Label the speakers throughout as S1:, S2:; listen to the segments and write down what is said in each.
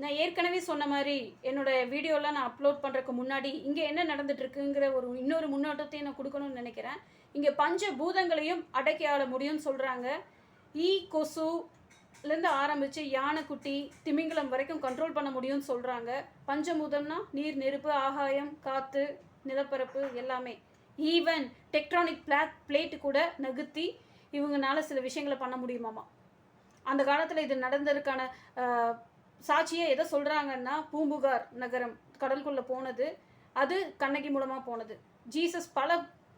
S1: நான் ஏற்கனவே சொன்ன மாதிரி என்னோட வீடியோலாம் நான் அப்லோட் பண்ணுறதுக்கு முன்னாடி இங்கே என்ன நடந்துட்டு இருக்குங்கிற இன்னொரு முன்னோட்டத்தையும் நான் கொடுக்கணும்னு நினைக்கிறேன். இங்கே பஞ்ச பூதங்களையும் அடக்கி ஆள முடியும்னு சொல்கிறாங்க. கொசுலேருந்து ஆரம்பித்து யானைக்குட்டி திமிங்கலம் வரைக்கும் கண்ட்ரோல் பண்ண முடியும்னு சொல்கிறாங்க. பஞ்சபூதம்னா நீர், நெருப்பு, ஆகாயம், காற்று, நிலப்பரப்பு எல்லாமே. ஈவன் டெக்ட்ரானிக் பிளேட்டு கூட நகர்த்தி இவங்கனால சில விஷயங்களை பண்ண முடியுமாமா. அந்த காலத்தில் இது நடந்ததுக்கான சாட்சியை எதை சொல்கிறாங்கன்னா, பூம்புகார் நகரம் கடலுக்குள்ளே போனது, அது கண்ணகி மூலமாக போனது. ஜீசஸ் பல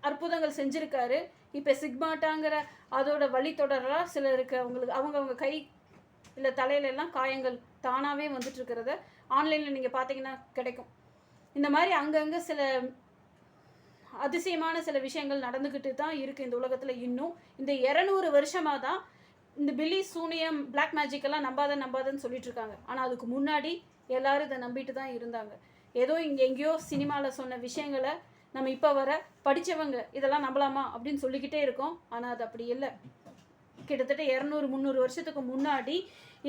S1: அற்புதங்கள் செஞ்சுருக்காரு. இப்போ சிக்மாட்டாங்கிற அதோட வழித்தொடராக சிலருக்கு அவங்க கை இல்லை தலையிலெல்லாம் காயங்கள் தானாகவே வந்துட்டுருக்கிறத ஆன்லைனில் நீங்கள் பார்த்தீங்கன்னா கிடைக்கும். இந்த மாதிரி அங்கங்கே சில அதிசயமான சில விஷயங்கள் நடந்துக்கிட்டு தான் இருக்குது இந்த உலகத்தில். இன்னும் இந்த 200 வருஷமாக தான் இந்த பில்லி, சூனியம், பிளாக் மேஜிக்கெல்லாம் நம்பாதன்னு சொல்லிட்டு இருக்காங்க. ஆனால் அதுக்கு முன்னாடி எல்லாரும் இதை நம்பிட்டு தான் இருந்தாங்க. ஏதோ இங்கே எங்கேயோ சினிமாவில் சொன்ன விஷயங்களை நம்ம இப்போ வர படித்தவங்க இதெல்லாம் நம்பலாமா அப்படின்னு சொல்லிக்கிட்டே இருக்கோம். ஆனால் அது அப்படி இல்லை. கிட்டத்தட்ட 200-300 வருஷத்துக்கு முன்னாடி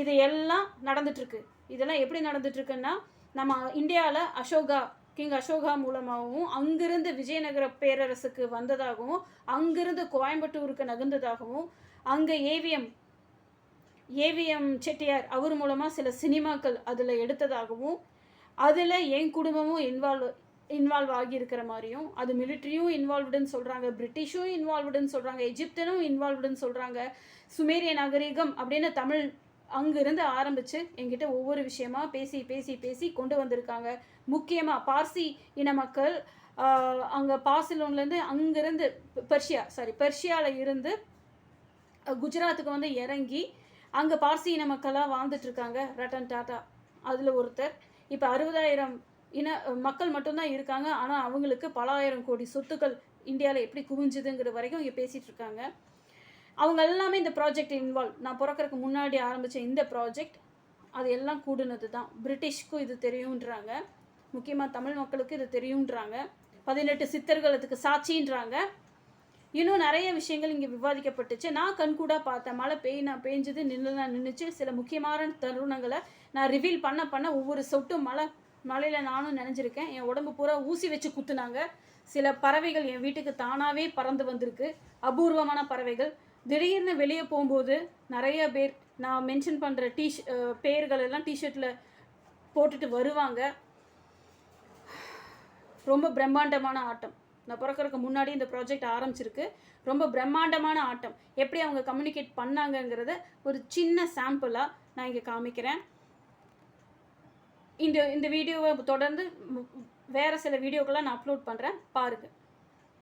S1: இது எல்லாம் நடந்துட்டுருக்கு. இதெல்லாம் எப்படி நடந்துட்டுருக்குன்னா, நம்ம இந்தியாவில் கிங் அசோகா மூலமாகவும், அங்கிருந்து விஜயநகர பேரரசுக்கு வந்ததாகவும், அங்கிருந்து கோயம்புத்தூருக்கு நகர்ந்ததாகவும், அங்கே ஏவிஎம் செட்டியார் அவர் மூலமாக சில சினிமாக்கள் அதில் எடுத்ததாகவும், அதில் என் குடும்பமும் இன்வால்வ் ஆகியிருக்கிற மாதிரியும், அது மிலிட்ரியும் இன்வால்வ்டுன்னு சொல்கிறாங்க, பிரிட்டிஷும் இன்வால்வ்டுன்னு சொல்கிறாங்க, எஜிப்தனும் இன்வால்வ்டுன்னு சொல்கிறாங்க. சுமேரிய நாகரிகம் அப்படின்னு தமிழ் அங்கிருந்து ஆரம்பித்து என்கிட்ட ஒவ்வொரு விஷயமா பேசி கொண்டு வந்திருக்காங்க. முக்கியமாக பார்சி இன மக்கள் அங்கே பார்சிலோன்லேருந்து அங்கேருந்து பெர்ஷியாவில் இருந்து குஜராத்துக்கு வந்து இறங்கி அங்கே பார்சி இன மக்களாக வாழ்ந்துட்டுருக்காங்க. ரட்டன் டாட்டா அதில் ஒருத்தர். இப்போ 60,000 மக்கள் மட்டும்தான் இருக்காங்க. ஆனால் அவங்களுக்கு பல ஆயிரம் கோடி சொத்துக்கள் இந்தியாவில் எப்படி குவிஞ்சுதுங்கிற வரைக்கும் இங்கே பேசிகிட்டு இருக்காங்க. அவங்க எல்லாமே இந்த ப்ராஜெக்ட் இன்வால்வ். நான் பிறக்கிறதுக்கு முன்னாடி ஆரம்பித்த இந்த ப்ராஜெக்ட் அது எல்லாம் கூடுனது தான். பிரிட்டிஷ்க்கும் இது தெரியுன்றாங்க, முக்கியமாக தமிழ் மக்களுக்கு இது தெரியுன்றாங்க. 18 சித்தர்கள் அதுக்கு சாட்சின்றாங்க. இன்னும் நிறைய விஷயங்கள் இங்கே விவாதிக்கப்பட்டுச்சு. நான் கண்கூடாக பார்த்தேன். மழை பெஞ்சது, நின்றுச்சு. சில முக்கியமான தருணங்களை நான் ரிவீல் பண்ண ஒவ்வொரு சொட்டும் மழையில் நானும் நினைஞ்சிருக்கேன். என் உடம்பு பூரா ஊசி வச்சு குத்துனாங்க. சில பறவைகள் என் வீட்டுக்கு தானாகவே பறந்து வந்திருக்கு, அபூர்வமான பறவைகள். திடீர்னு வெளியே போகும்போது நிறைய பேர் நான் மென்ஷன் பண்ணுற பேர்கள் எல்லாம் டிஷர்ட்டில் போட்டுட்டு வருவாங்க. ரொம்ப பிரம்மாண்டமான ஆட்டம். நான் பிறக்கிறதுக்கு முன்னாடி இந்த ப்ராஜெக்ட் ஆரம்பிச்சிருக்கு. ரொம்ப பிரம்மாண்டமான ஆட்டம். எப்படி அவங்க கம்யூனிகேட் பண்ணாங்கங்கிறத ஒரு சின்ன சாம்பிளாக நான் இங்கே காமிக்கிறேன். இந்த வீடியோவை தொடர்ந்து வேறு சில வீடியோக்கெல்லாம் நான் அப்லோட் பண்ணுறேன், பாருங்கள்.